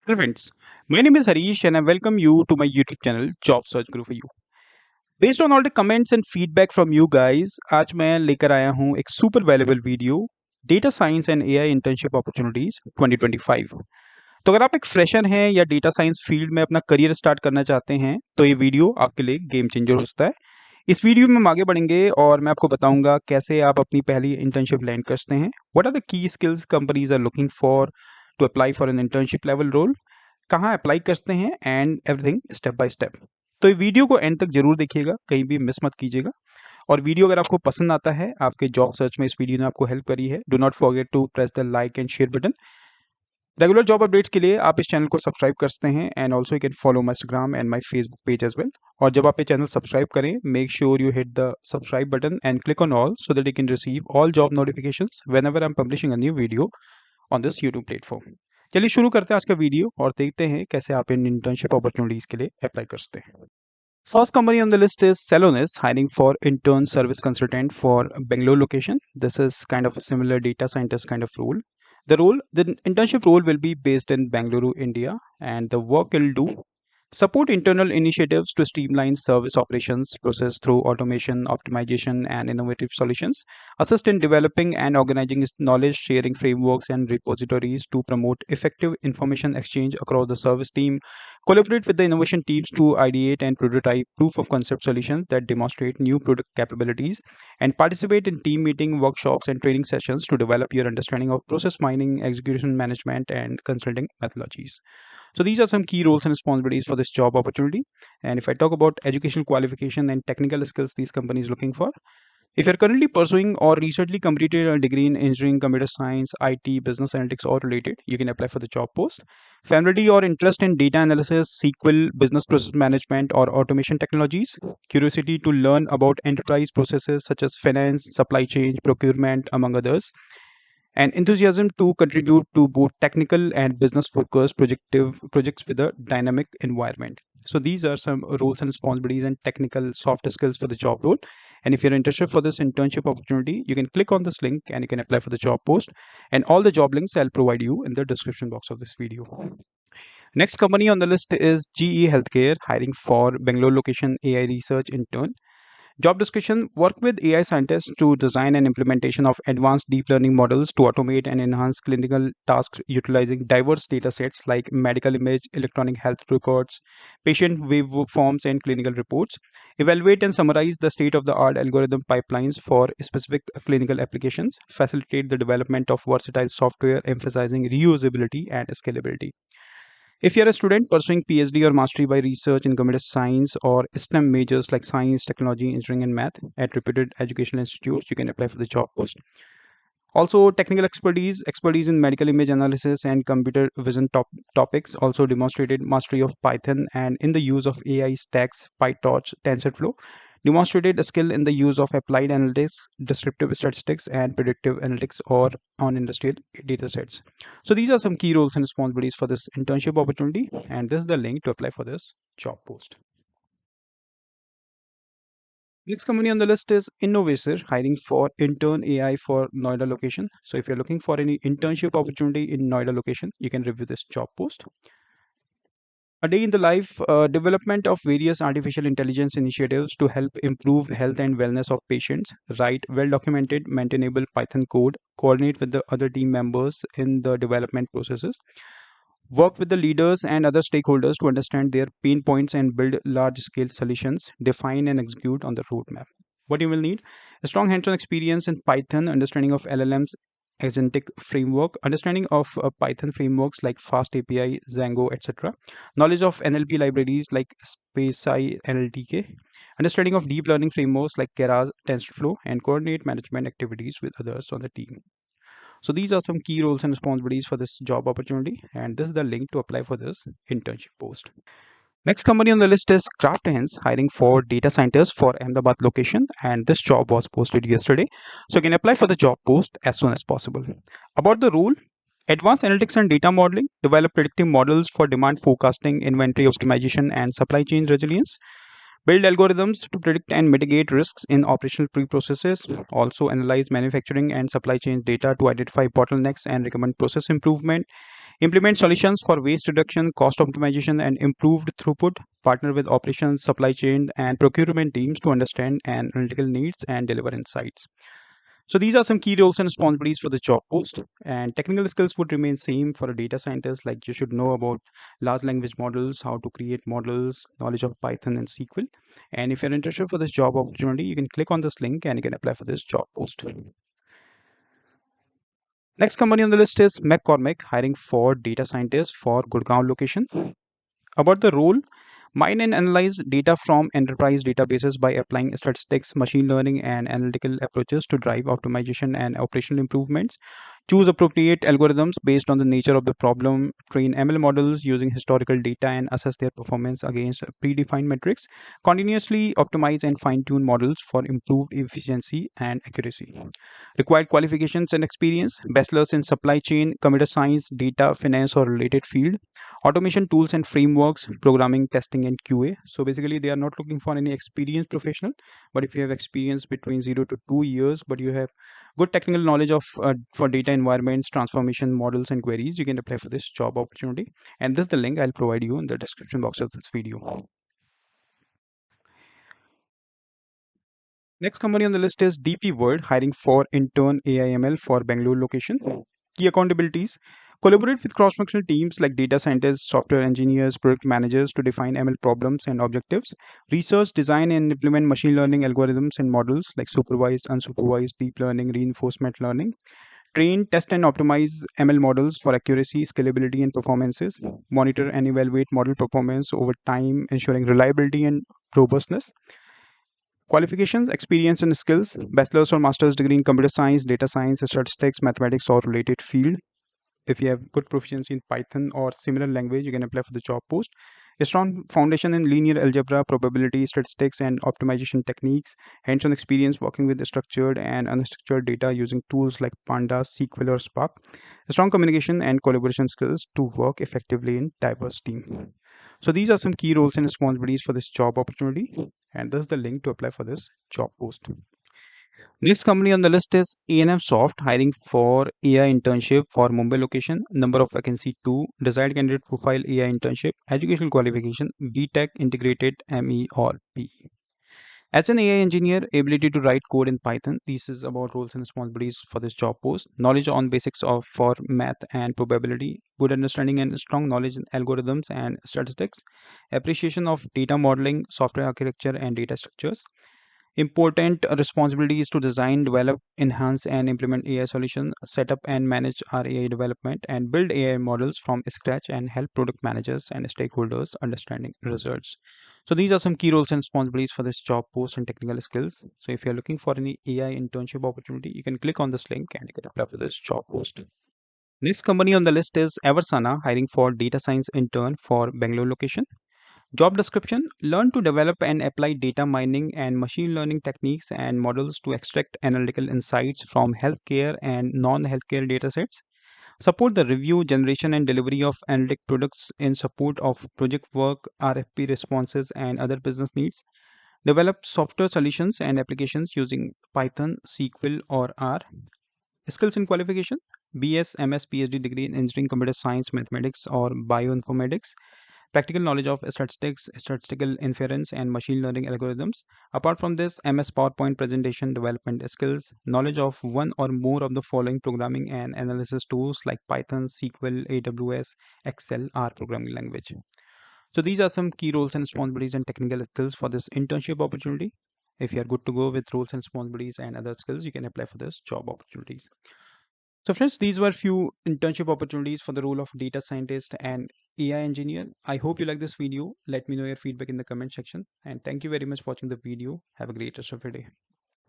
Hello friends, my name is Harish and I welcome you to my YouTube channel Job Search Guru for You. Based on all the comments and feedback from you guys, आज मैं लेकर आया हूँ एक super valuable video Data Science and AI Internship Opportunities 2025. तो अगर आप एक फ्रेशर हैं या डेटा साइंस फील्ड में अपना करियर स्टार्ट करना चाहते हैं तो ये वीडियो आपके लिए गेम चेंजर हो सकता है। इस वीडियो में हम आगे बढ़ेंगे और मैं आपको बताऊंगा कैसे आप अपनी पहली इंटर्नशिप लैंड करते हैं, what are the key skills companies are looking for to apply for an internship level role, कहाँ अप्लाई करते हैं and everything step by step. तो ये वीडियो को एंड तक जरूर देखिएगा, कहीं भी मिस मत कीजिएगा। और वीडियो अगर आपको पसंद आता है, आपके जॉब सर्च में इस वीडियो ने आपको हेल्प करी है, do not forget to press the like and share button. Regular job updates के लिए आप इस चैनल को सब्सक्राइब कर सकते हैं and also you can follow my Instagram and my Facebook page as well. और जब आप ये चैनल सब्सक्राइब करें, make sure you hit the subscribe button and click on all so that you can receive all job notifications whenever I am publishing a new video on this YouTube platform. चलिए शुरू करते हैं आज का video और देखते हैं कैसे आप इन इंटर्नशिप अपॉर्चुनिटीज के लिए अप्लाई कर सकते हैं। First company on the list is CELONIS, hiring for intern service consultant for Bangalore location. This is kind of a similar data scientist kind of role. The internship role will be based in Bangalore, India, and the work will do support internal initiatives to streamline service operations process through automation, optimization, and innovative solutions. Assist in developing and organizing knowledge sharing frameworks and repositories to promote effective information exchange across the service team. Collaborate with the innovation teams to ideate and prototype proof of concept solutions that demonstrate new product capabilities, and participate in team meeting, workshops, and training sessions to develop your understanding of process mining, execution management, and consulting methodologies. So these are some key roles and responsibilities for this job opportunity. And if I talk about educational qualification and technical skills these companies looking for, if you're currently pursuing or recently completed a degree in engineering, computer science, IT, business analytics, or related, you can apply for the job post. Familiarity or interest in data analysis, SQL, business process management, or automation technologies. Curiosity to learn about enterprise processes such as finance, supply chain, procurement, among others. And enthusiasm to contribute to both technical and business focused projects with a dynamic environment. So these are some roles and responsibilities and technical soft skills for the job role. And if you're interested for this internship opportunity, you can click on this link and you can apply for the job post. And all the job links I'll provide you in the description box of this video. Next company on the list is GE Healthcare, hiring for Bangalore location AI research intern. Job description: work with AI scientists to design and implementation of advanced deep learning models to automate and enhance clinical tasks utilizing diverse data sets like medical image, electronic health records, patient waveforms, and clinical reports. Evaluate and summarize the state of the art algorithm pipelines for specific clinical applications. Facilitate the development of versatile software emphasizing reusability and scalability. If you're a student pursuing PhD or mastery by research in computer science or STEM majors like science, technology, engineering, and math at reputed educational institutes, you can apply for the job post. Also, technical expertise in medical image analysis and computer vision topics. Also demonstrated mastery of Python and in the use of AI stacks, PyTorch, TensorFlow. Demonstrated a skill in the use of applied analytics, descriptive statistics, and predictive analytics or on industrial data sets. So these are some key roles and responsibilities for this internship opportunity, and this is the link to apply for this job post. Next company on the list is INNOVACER, hiring for intern AI for Noida location. So if you're looking for any internship opportunity in Noida location, you can review this job post. A day in the life, development of various artificial intelligence initiatives to help improve health and wellness of patients. Write well-documented, maintainable Python code. Coordinate with the other team members in the development processes. Work with the leaders and other stakeholders to understand their pain points and build large-scale solutions. Define and execute on the roadmap. What you will need: a strong hands-on experience in Python, understanding of LLMs, agentic framework, understanding of Python frameworks like Fast API, Django, etc. Knowledge of NLP libraries like SpaceI, NLTK. Understanding of deep learning frameworks like Keras, TensorFlow, and coordinate management activities with others on the team. So these are some key roles and responsibilities for this job opportunity, and this is the link to apply for this internship post. Next company on the list is HEINZ, hiring for data scientists for Ahmedabad location, and this job was posted yesterday. So you can apply for the job post as soon as possible. About the role: advanced analytics and data modeling, develop predictive models for demand forecasting, inventory optimization, and supply chain resilience. Build algorithms to predict and mitigate risks in operational pre-processes. Also analyze manufacturing and supply chain data to identify bottlenecks and recommend process improvement. Implement solutions for waste reduction, cost optimization, and improved throughput. Partner with operations, supply chain, and procurement teams to understand analytical needs and deliver insights. So these are some key roles and responsibilities for the job post. And technical skills would remain same for a data scientist. Like you should know about large language models, how to create models, knowledge of Python and SQL. And if you're interested for this job opportunity, you can click on this link and you can apply for this job post. Next company on the list is McCormick, hiring for data scientists for Gurgaon location. About the role, mine and analyze data from enterprise databases by applying statistics, machine learning, and analytical approaches to drive optimization and operational improvements. Choose appropriate algorithms based on the nature of the problem. Train ML models using historical data and assess their performance against predefined metrics. Continuously optimize and fine tune models for improved efficiency and accuracy. Required qualifications and experience: bachelor's in supply chain, computer science, data, finance, or related field. Automation tools and frameworks, programming, testing, and QA. So basically, they are not looking for any experienced professional, but if you have experience between 0 to 2 years, but you have good technical knowledge of for data environments, transformation models, and queries, you can apply for this job opportunity. And this is the link I'll provide you in the description box of this video. Next company on the list is DP World, hiring for intern AIML for Bangalore location. Key accountabilities: collaborate with cross-functional teams like data scientists, software engineers, product managers to define ML problems and objectives. Research, design, and implement machine learning algorithms and models like supervised, unsupervised, deep learning, reinforcement learning. Train, test, and optimize ML models for accuracy, scalability, and performances. Monitor and evaluate model performance over time, ensuring reliability and robustness. Qualifications, experience, and skills: bachelor's or master's degree in computer science, data science, statistics, mathematics, or related field. If you have good proficiency in Python or similar language, you can apply for the job post. A strong foundation in linear algebra, probability, statistics, and optimization techniques. Hands-on experience working with structured and unstructured data using tools like Pandas, SQL, or Spark. Strong communication and collaboration skills to work effectively in diverse team. So these are some key roles and responsibilities for this job opportunity, and this is the link to apply for this job post. Next company on the list is INNOVACER, hiring for AI internship for Mumbai location. Number of vacancy 2. Desired candidate profile: AI internship. Educational qualification: BTech integrated ME or PE. As an AI engineer, ability to write code in Python. This is about roles and responsibilities for this job post. Knowledge on basics of for math and probability. Good understanding and strong knowledge in algorithms and statistics. Appreciation of data modeling, software architecture, and data structures. Important responsibilities to design, develop, enhance, and implement AI solutions, set up and manage our AI development, and build AI models from scratch and help product managers and stakeholders understanding results. So these are some key roles and responsibilities for this job post and technical skills. So if you're looking for any AI internship opportunity, you can click on this link and you can apply for this job post. Next company on the list is Eversana, hiring for data science intern for Bangalore location. Job description: learn to develop and apply data mining and machine learning techniques and models to extract analytical insights from healthcare and non healthcare datasets. Support the review, generation, and delivery of analytic products in support of project work, RFP responses, and other business needs. Develop software solutions and applications using Python, SQL, or R. Skills and qualification: BS, MS, PhD degree in engineering, computer science, mathematics, or bioinformatics. Practical knowledge of statistics, statistical inference, and machine learning algorithms. Apart from this, MS PowerPoint presentation development skills, knowledge of one or more of the following programming and analysis tools like Python, SQL, AWS, Excel, R programming language. So these are some key roles and responsibilities and technical skills for this internship opportunity. If you are good to go with roles and responsibilities and other skills, you can apply for this job opportunities. So friends, these were few internship opportunities for the role of data scientist and AI engineer. I hope you like this video. Let me know your feedback in the comment section. And thank you very much for watching the video. Have a great rest of your day.